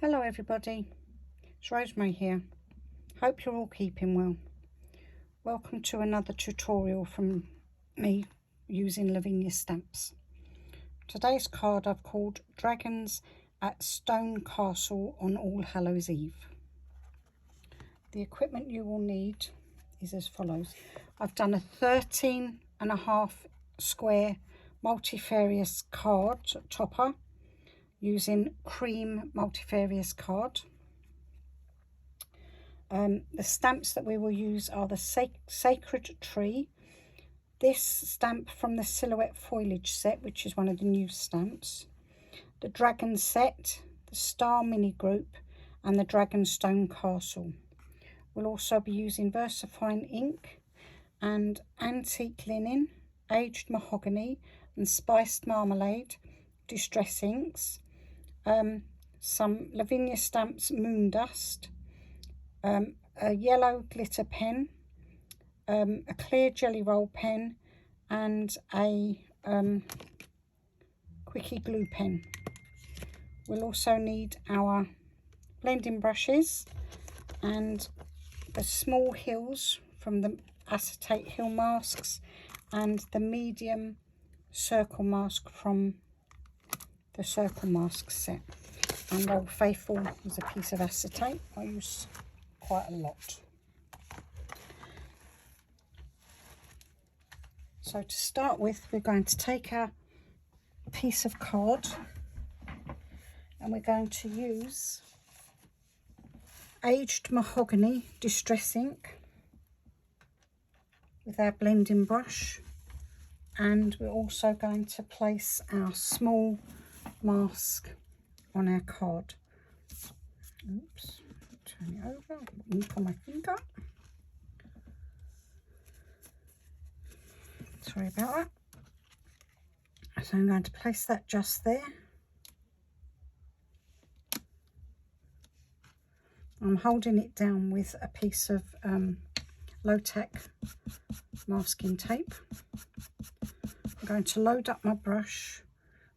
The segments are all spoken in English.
Hello everybody, it's Rosemary here. Hope you're all keeping well. Welcome to another tutorial from me using Lavinia stamps. Today's card I've called Dragons at Stone Castle on All Hallows Eve. The equipment you will need is as follows. I've done a 13.5 square multifarious card topper using cream multifarious card. The stamps that we will use are the Sacred Tree, this stamp from the Silhouette Foliage set, which is one of the new stamps, the Dragon set, the Star Mini Group, and the Dragon Stone Castle. We'll also be using Versafine ink and antique linen, aged mahogany, and spiced marmalade, distress inks, some Lavinia stamps moon dust, a yellow glitter pen, a clear jelly roll pen, and a Quickie glue pen. We'll also need our blending brushes and the small hills from the acetate hill masks and the medium circle mask from the circle mask set. And Old Faithful is a piece of acetate I use quite a lot. So to start with, we're going to take our piece of card and we're going to use aged mahogany distress ink with our blending brush, and we're also going to place our small mask on our card. Oops, turn it over, ink on my finger. Sorry about that. So I'm going to place that just there. I'm holding it down with a piece of low-tack masking tape. I'm going to load up my brush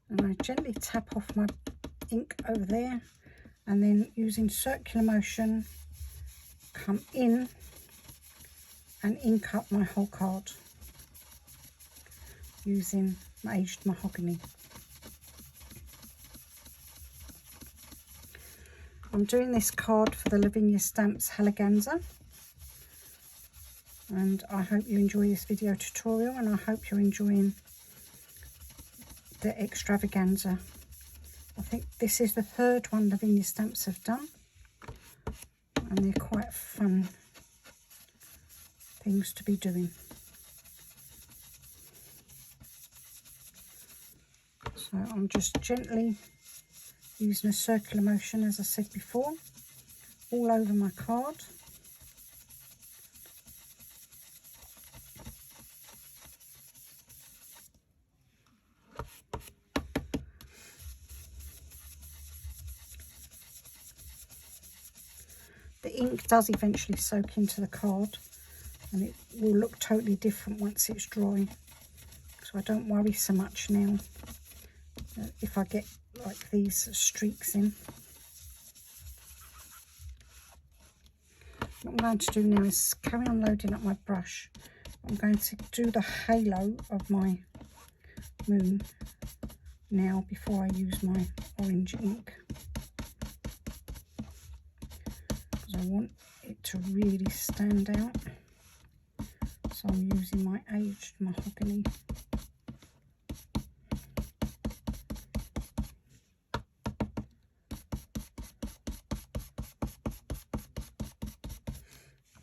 and I gently tap off my ink over there, and then using circular motion come in and ink up my whole card using my aged mahogany. I'm doing this card for the Lavinia Stamps Halaganza, and I hope you enjoy this video tutorial, and I hope you're enjoying the extravaganza. I think this is the third one Lavinia Stamps have done, and they're quite fun things to be doing. So I'm just gently using a circular motion, as I said before, all over my card. The ink does eventually soak into the card and it will look totally different once it's dry, so I don't worry so much now if I get like these streaks in. What I'm going to do now is carry on loading up my brush. I'm going to do the halo of my moon now before I use my orange ink, because I want it to really stand out. So I'm using my aged mahogany.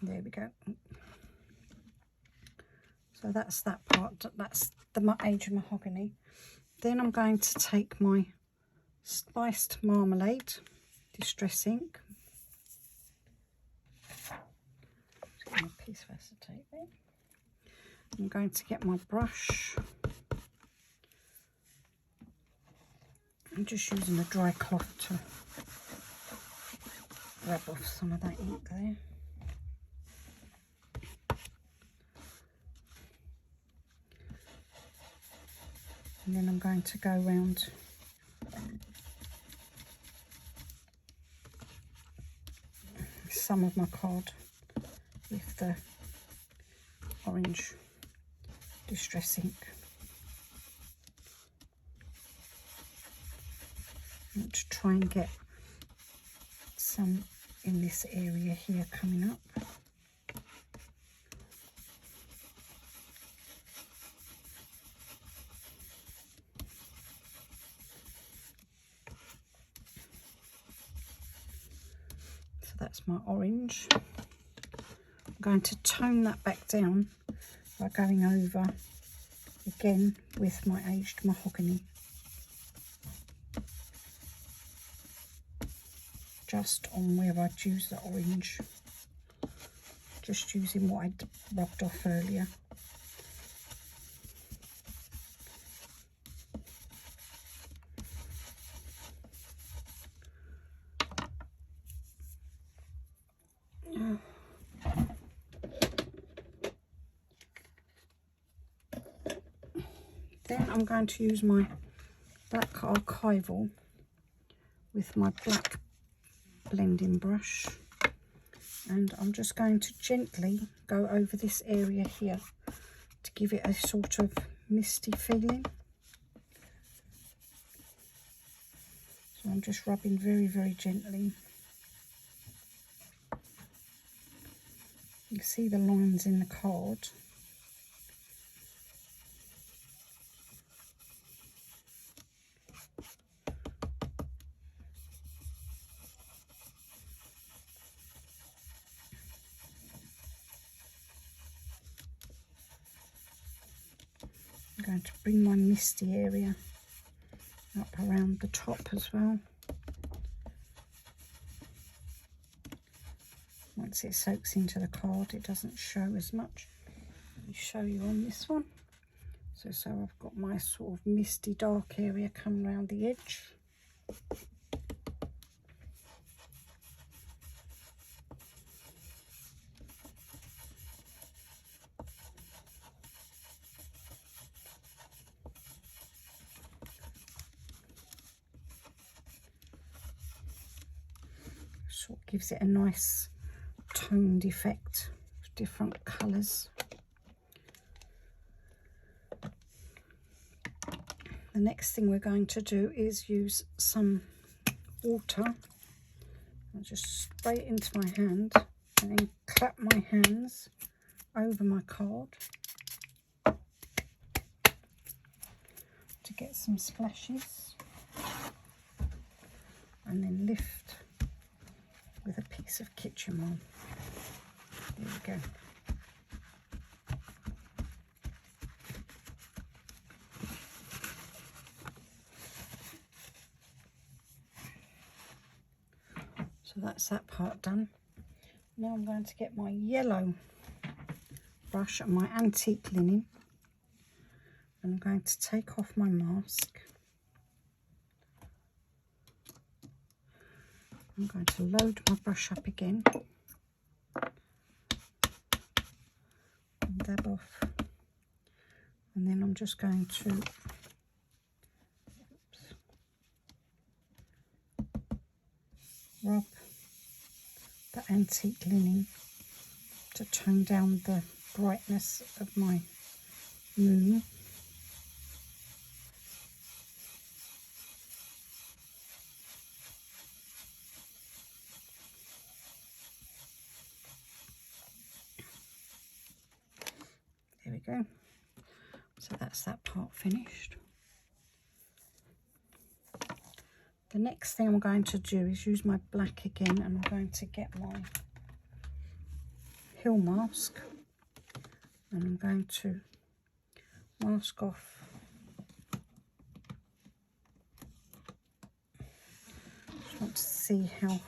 There we go. So that's that part, that's the aged mahogany. Then I'm going to take my spiced marmalade distress ink. Just get a piece of acetate there. I'm going to get my brush. I'm just using a dry cloth to rub off some of that ink there. And then I'm going to go round some of my card with the orange distress ink. I want to try and get some in this area here coming up. So that's my orange. I'm going to tone that back down by going over again with my aged mahogany. Just on where I'd use the orange, just using what I'd rubbed off earlier. Then I'm going to use my black archival with my black blending brush, and I'm just going to gently go over this area here to give it a sort of misty feeling. So I'm just rubbing very, very gently. You can see the lines in the card. I'm going to bring my misty area up around the top as well. Once it soaks into the card, it doesn't show as much. Let me show you on this one. So I've got my sort of misty dark area coming around the edge. Sort of gives it a nice toned effect of different colours. The next thing we're going to do is use some water. I'll just spray it into my hand and then clap my hands over my card to get some splashes, and then lift with a piece of kitchen roll. There we go. So that's that part done. Now I'm going to get my yellow brush and my antique linen, and I'm going to take off my mask. I'm going to load my brush up again and dab off, and then I'm just going to rub the antique linen to tone down the brightness of my moon. There we go. So that's that part finished. The next thing I'm going to do is use my black again, and I'm going to get my hill mask, and I'm going to mask off just want to see how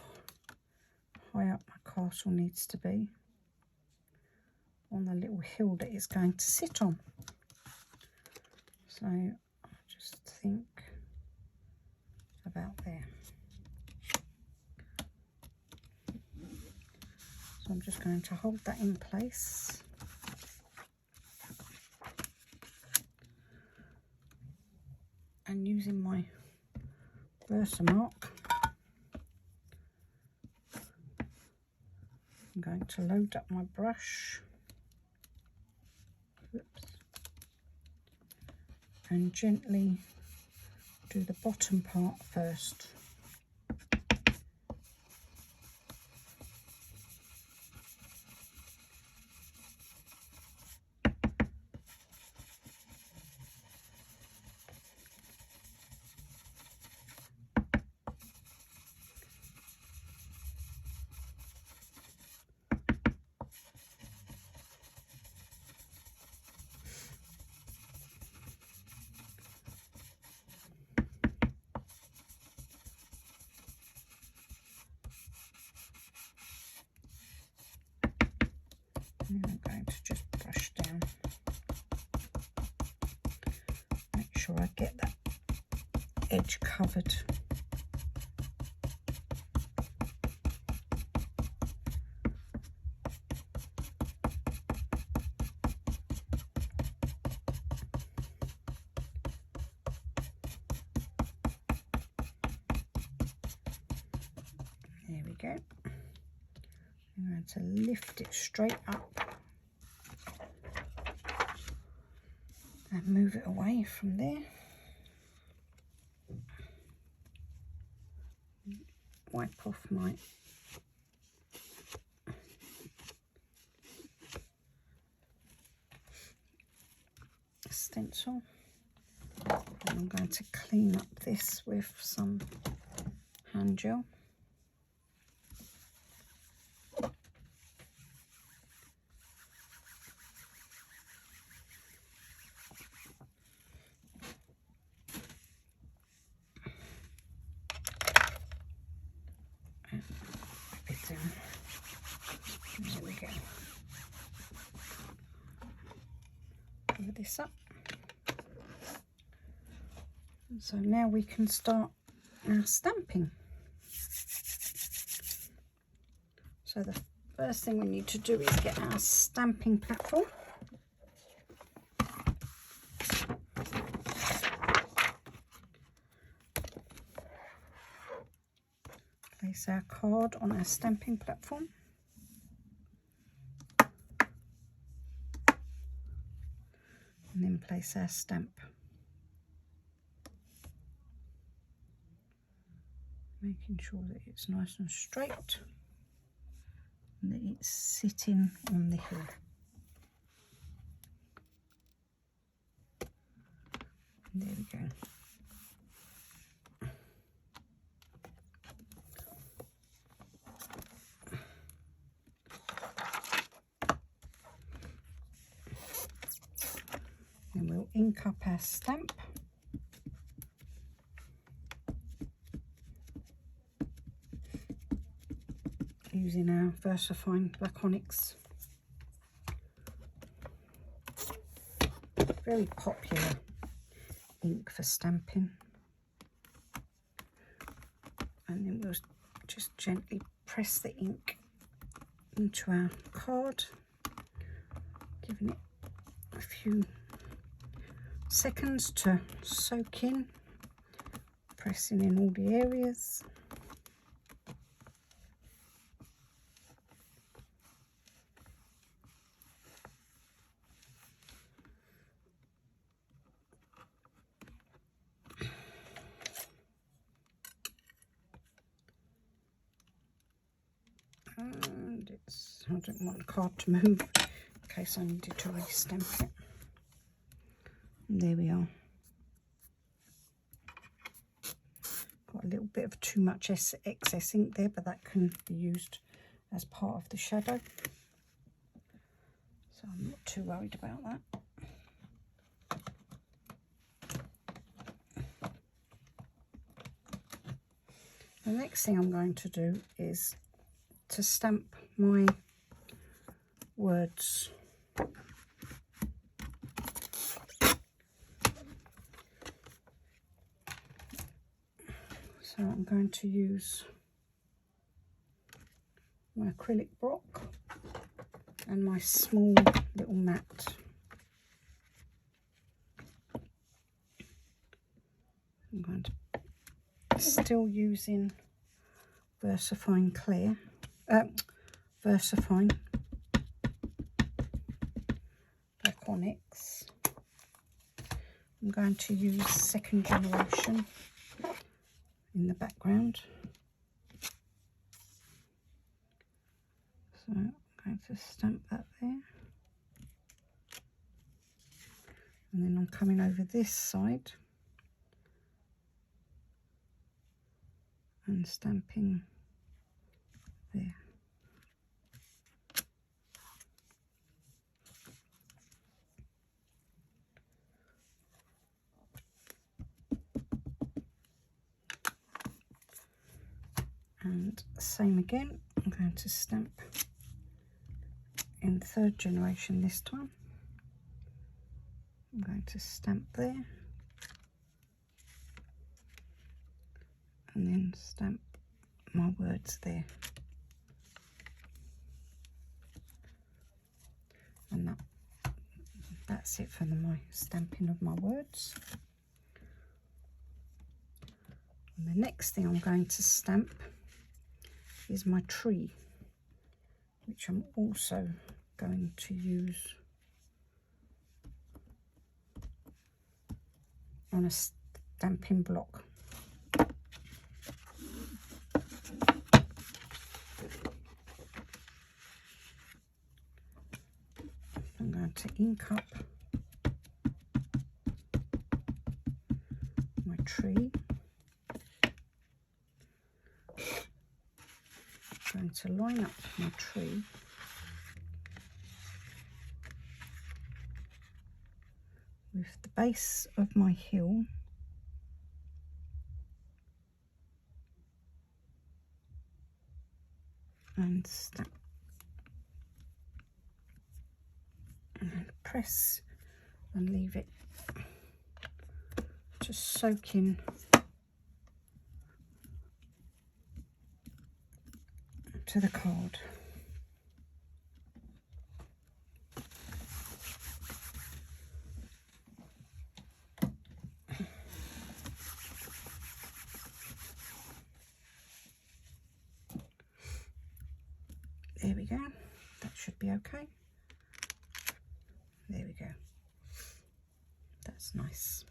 high up my castle needs to be on the little hill that it's going to sit on. So I just think about there. So I'm just going to hold that in place. And using my Versamark, I'm going to load up my brush. Oops. And gently do the bottom part first. And I'm going to just brush down. Make sure I get that edge covered. There we go. I'm going to lift it straight up and move it away from there. Wipe off my stencil. And I'm going to clean up this with some hand gel. There we go. Cover this up. And so now we can start our stamping. So the first thing we need to do is get our stamping platform. Place our card on our stamping platform. And then place our stamp. Making sure that it's nice and straight and that it's sitting on the hill. And there we go. And we'll ink up our stamp. Using our Versafine Black Onyx. Very popular ink for stamping. And then we'll just gently press the ink into our card, giving it a few seconds to soak in, pressing in all the areas. And I don't want the card to move in case I needed to re-stamp it. And there we are. Got a little bit of too much excess ink there, but that can be used as part of the shadow. So I'm not too worried about that. The next thing I'm going to do is to stamp my words. So I'm going to use my acrylic block and my small little mat. I'm going to still using Versafine Clear, Versafine Black Onyx. I'm going to use second generation in the background. So I'm going to stamp that there. And then I'm coming over this side and stamping there. And same again, I'm going to stamp in third generation this time. I'm going to stamp there and then stamp my words there. And that's it for my stamping of my words. And the next thing I'm going to stamp is my tree, which I'm also going to use on a stamping block. I'm going to ink up my tree. I'm going to line up my tree with the base of my hill and stamp and then press and leave it to soak in to the card. There we go, that should be okay. There we go, that's nice.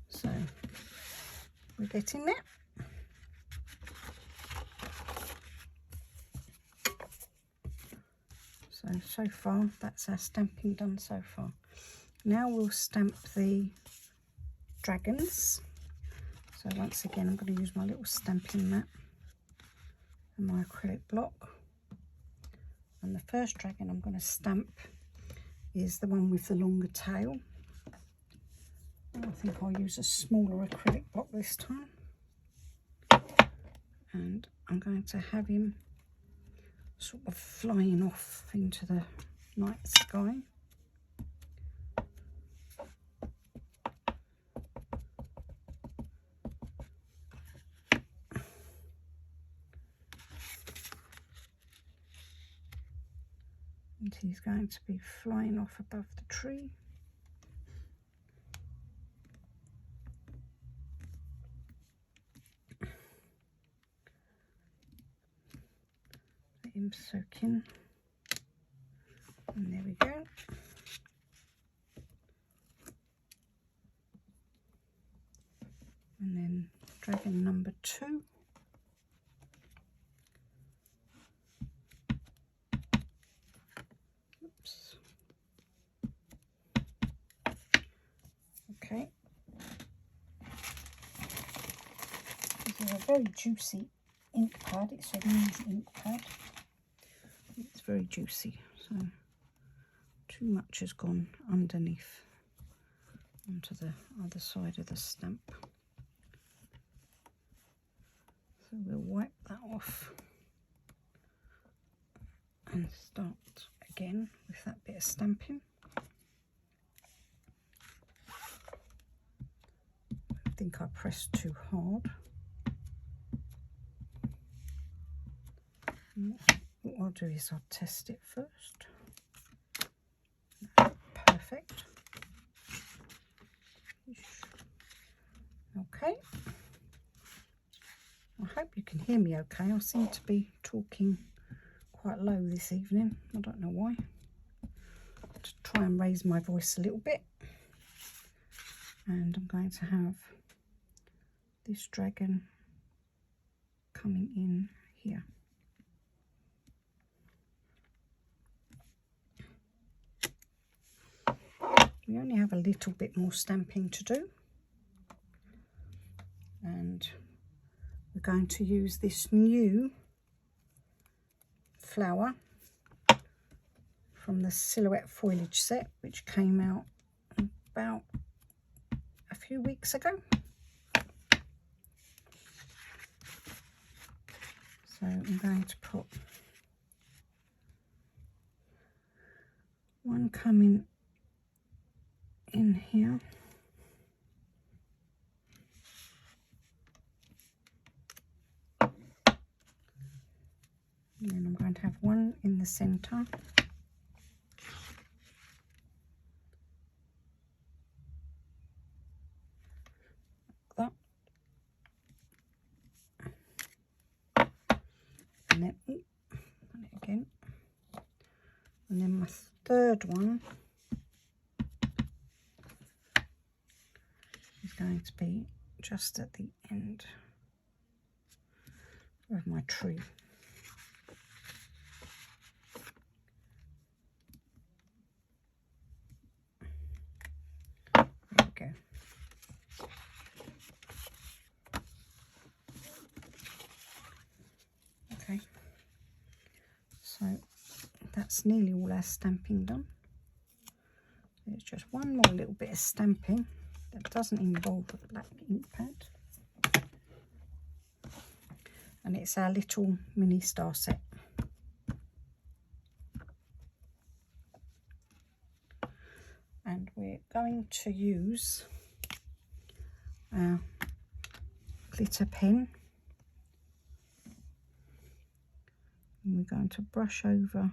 So we're getting there. So far that's our stamping done so far. Now we'll stamp the dragons. So once again I'm going to use my little stamping mat and my acrylic block. And the first dragon I'm going to stamp is the one with the longer tail. I think I'll use a smaller acrylic block this time. And I'm going to have him sort of flying off into the night sky. And he's going to be flying off above the tree. Let him soak in. And there we go. And then dragon number 2. Oops. Okay. This is a very juicy ink pad. It's a news ink pad. It's very juicy, so too much has gone underneath onto the other side of the stamp. So we'll wipe that off and start again with that bit of stamping. I think I pressed too hard. What I'll do is I'll test it first. Perfect. Okay. can hear me okay. I seem to be talking quite low this evening. I don't know why. To try and raise my voice a little bit. And I'm going to have this dragon coming in here. We only have a little bit more stamping to do. And we're going to use this new flower from the Silhouette Foliage set, which came out about a few weeks ago. So I'm going to put one coming in here. And then I'm going to have one in the centre. Like that. And then, and it again. And then my third one is going to be just at the end of my tree. Okay, so that's nearly all our stamping done. There's just one more little bit of stamping that doesn't involve a black ink pad, and it's our little mini star set. And we're going to use our glitter pen. And we're going to brush over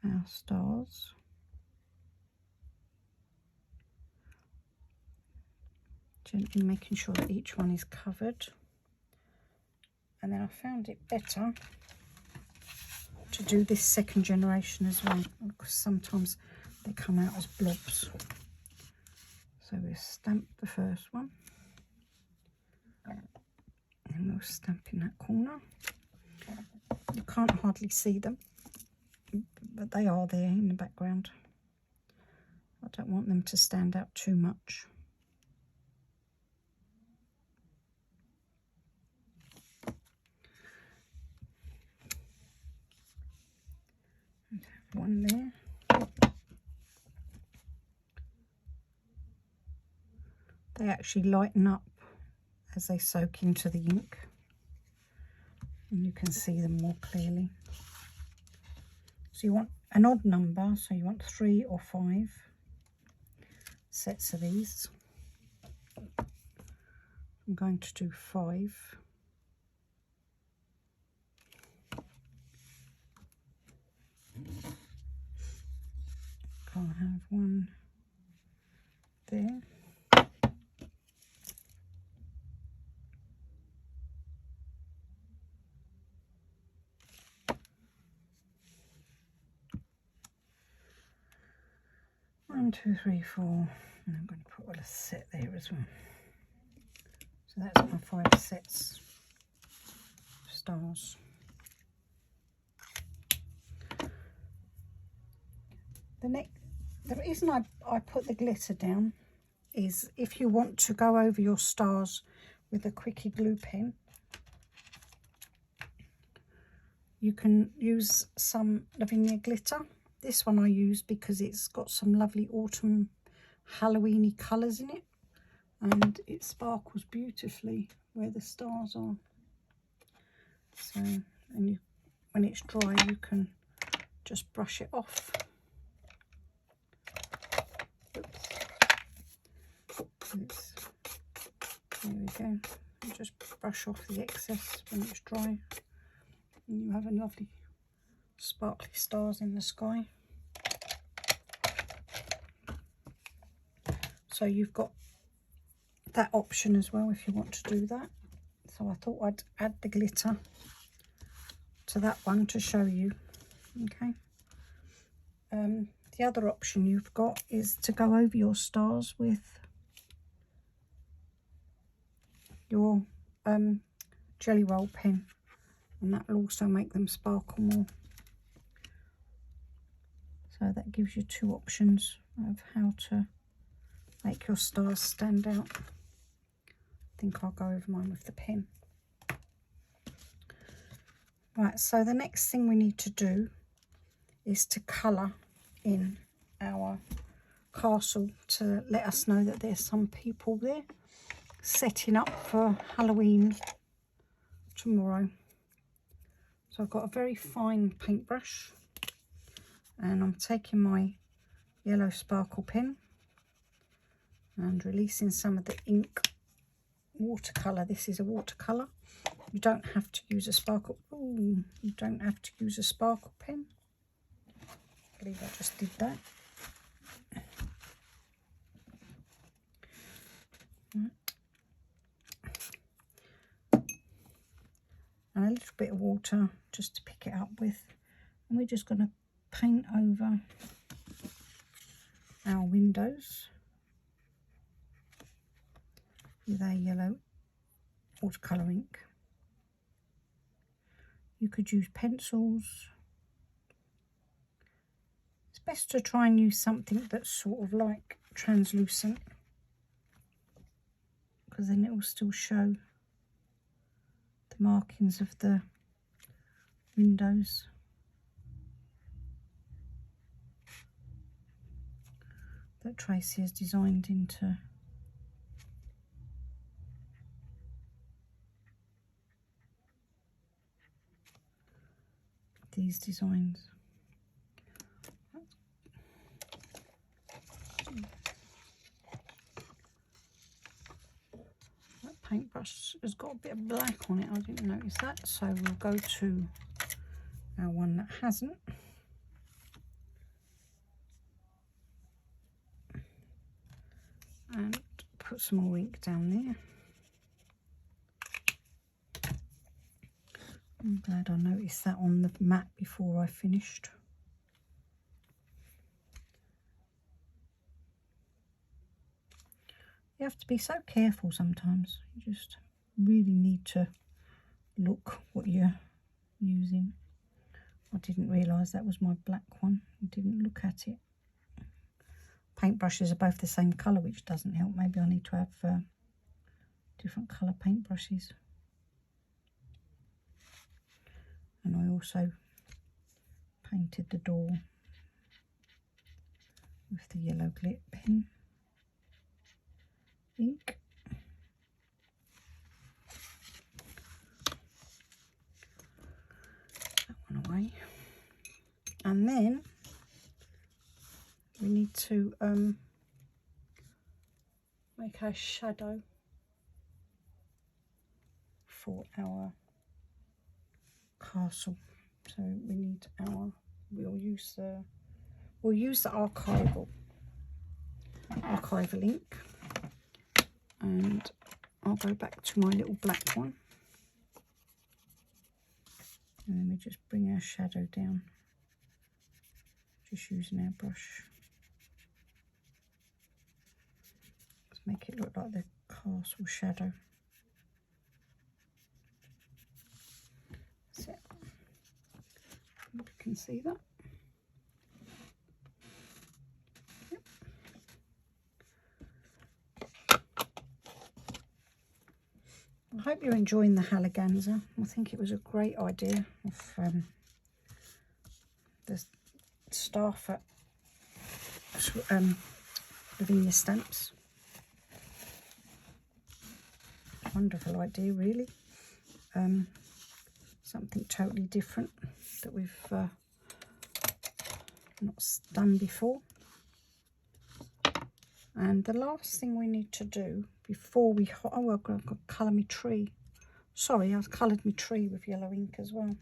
our stars. Gently making sure that each one is covered. And then I found it better to do this second generation as well, because sometimes they come out as blobs. So we'll stamp the first one. And we'll stamp in that corner. You can't hardly see them, but they are there in the background. I don't want them to stand out too much. And have one there. They actually lighten up as they soak into the ink, and you can see them more clearly. So you want an odd number, so you want 3 or 5 sets of these. I'm going to do 5. I'll have one there. One, 2, 3, 4, and I'm going to put a set there as well. So that's my 5 sets of stars. The reason I put the glitter down is if you want to go over your stars with a Quickie glue pen, you can use some Lavinia glitter. This one I use because it's got some lovely autumn Halloween-y colours in it, and it sparkles beautifully where the stars are. So, and when it's dry, you can just brush it off. Oops. There we go. You just brush off the excess when it's dry, and you have a lovely sparkly stars in the sky. So you've got that option as well if you want to do that. So I thought I'd add the glitter to that one to show you. Okay. The other option you've got is to go over your stars with your jelly roll pen, and that will also make them sparkle more. So that gives you two options of how to make your stars stand out. I think I'll go over mine with the pen. Right, so the next thing we need to do is to colour in our castle to let us know that there's some people there setting up for Halloween tomorrow. So I've got a very fine paintbrush, and I'm taking my yellow sparkle pen and releasing some of the ink watercolour. This is a watercolour. You don't have to use a sparkle. Ooh, you don't have to use a sparkle pen. I believe I just did that. And a little bit of water just to pick it up with, and we're just going to paint over our windows with our yellow watercolour ink. You could use pencils. It's best to try and use something that's sort of like translucent, because then it will still show the markings of the windows. That Tracy has designed into these designs. That paintbrush has got a bit of black on it, I didn't notice that, so we'll go to our one that hasn't. And put some more ink down there. I'm glad I noticed that on the mat before I finished. You have to be so careful sometimes. You just really need to look what you're using. I didn't realise that was my black one. I didn't look at it. Paintbrushes are both the same colour, which doesn't help. Maybe I need to have different colour paintbrushes. And I also painted the door with the yellow glit pen ink. That one away. And then we need to make our shadow for our castle. So we need our, we'll use the archival ink, and I'll go back to my little black one, and then we just bring our shadow down, just using our brush. Let's make it look like the castle shadow. That's it. Hope you can see that. Yep. I hope you're enjoying the halaganza. I think it was a great idea of the staff at Lavinia Stamps. Wonderful idea, really. Something totally different that we've not done before. And the last thing we need to do before we, oh, I've got to colour my tree. Sorry, I've coloured my tree with yellow ink as well.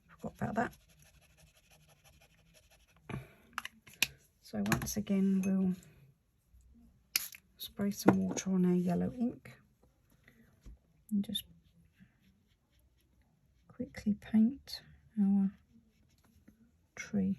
Forgot about that. So once again, we'll spray some water on our yellow ink. and just quickly paint our tree.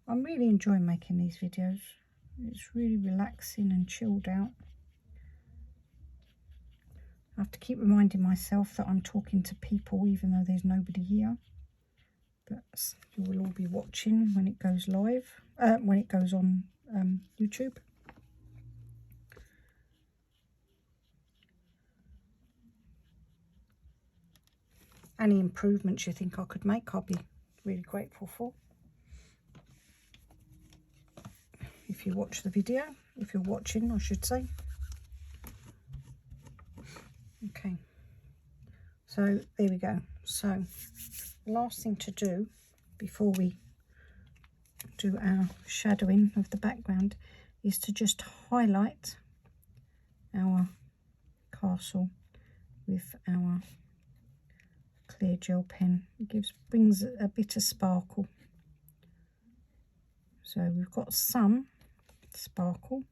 I'm really enjoying making these videos. It's really relaxing and chilled out. I have to keep reminding myself that I'm talking to people even though there's nobody here. But you will all be watching when it goes live, when it goes on YouTube. Any improvements you think I could make, I'll be really grateful for. If you watch the video, if you're watching, I should say. Okay, so there we go. So the last thing to do before we do our shadowing of the background is to just highlight our castle with our clear gel pen. It brings a bit of sparkle. So we've got some sparkle,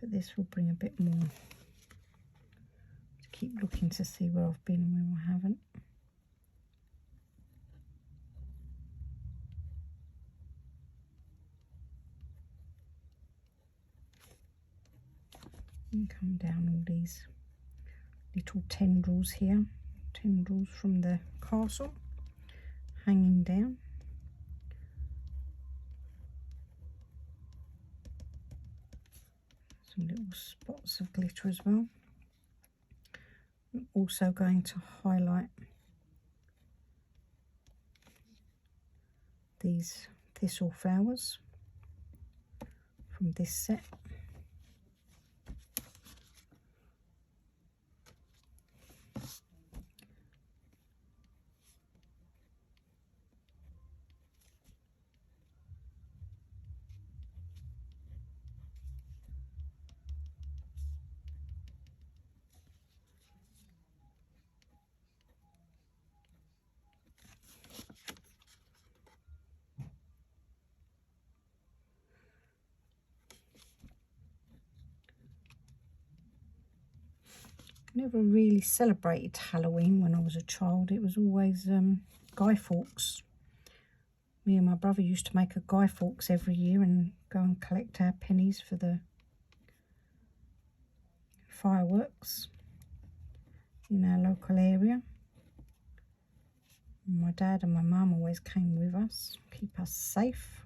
but this will bring a bit more. To keep looking to see where I've been and where I haven't. And come down all these little tendrils here, tendrils from the castle hanging down. Some little spots of glitter as well. I'm also going to highlight these thistle flowers from this set. Never really celebrated Halloween when I was a child. It was always Guy Fawkes. Me and my brother used to make a Guy Fawkes every year and go and collect our pennies for the fireworks in our local area. And my dad and my mum always came with us, keep us safe.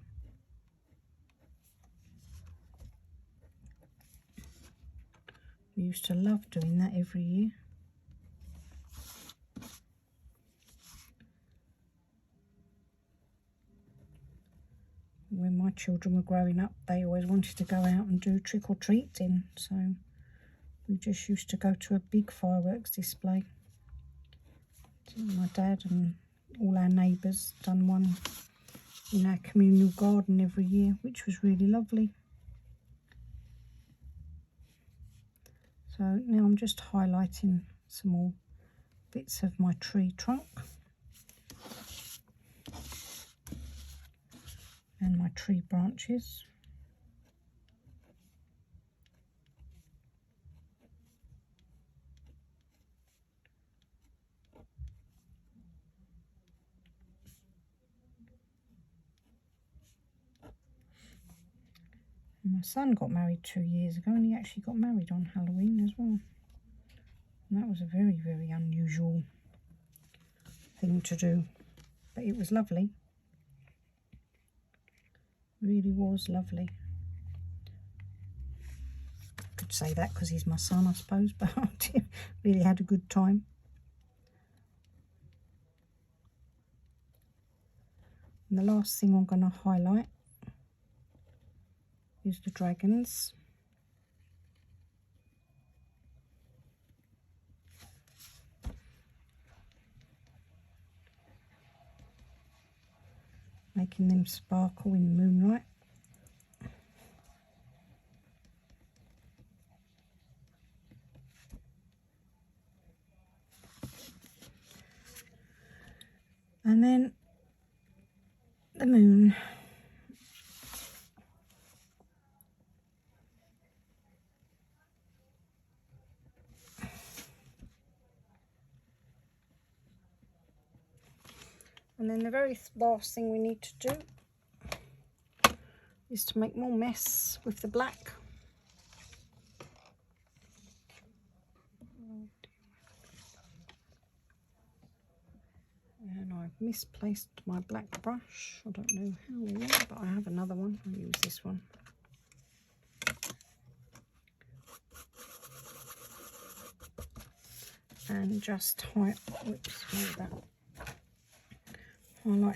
We used to love doing that every year. When my children were growing up, they always wanted to go out and do trick-or-treating, so we just used to go to a big fireworks display. So my dad and all our neighbours done one in our communal garden every year, which was really lovely. So now I'm just highlighting some more bits of my tree trunk and my tree branches. My son got married 2 years ago, and he actually got married on Halloween as well. And that was a very, very unusual thing to do, but it was lovely. It really was lovely. I could say that because he's my son, I suppose, but I really had a good time. And the last thing I'm going to highlight is the dragons. Making them sparkle in the moonlight. And then the moon. And then the very last thing we need to do is to make more mess with the black. And I've misplaced my black brush. I don't know how or why, but I have another one. I'll use this one. And just highlight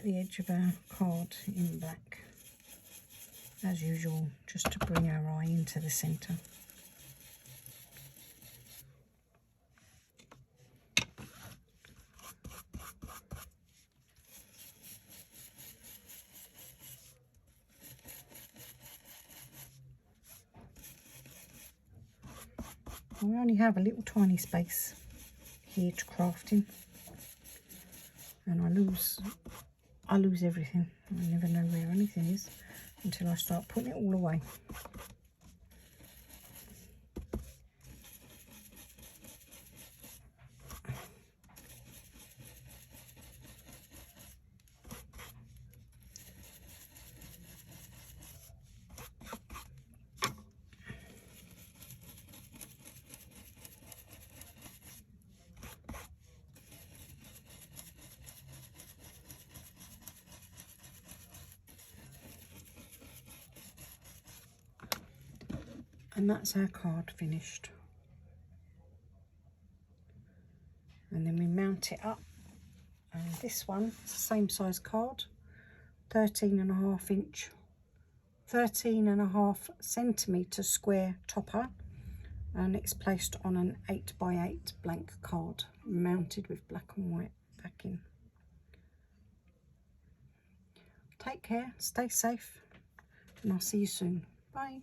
the edge of our card in black, as usual, just to bring our eye into the centre. We only have a little tiny space here to craft in, and I lose everything. I never know where anything is until I start putting it all away. And that's our card finished. And then we mount it up. And this one is the same size card, 13.5 centimetre square topper, and it's placed on an 8x8 blank card, mounted with black and white backing. Take care, stay safe, and I'll see you soon. Bye.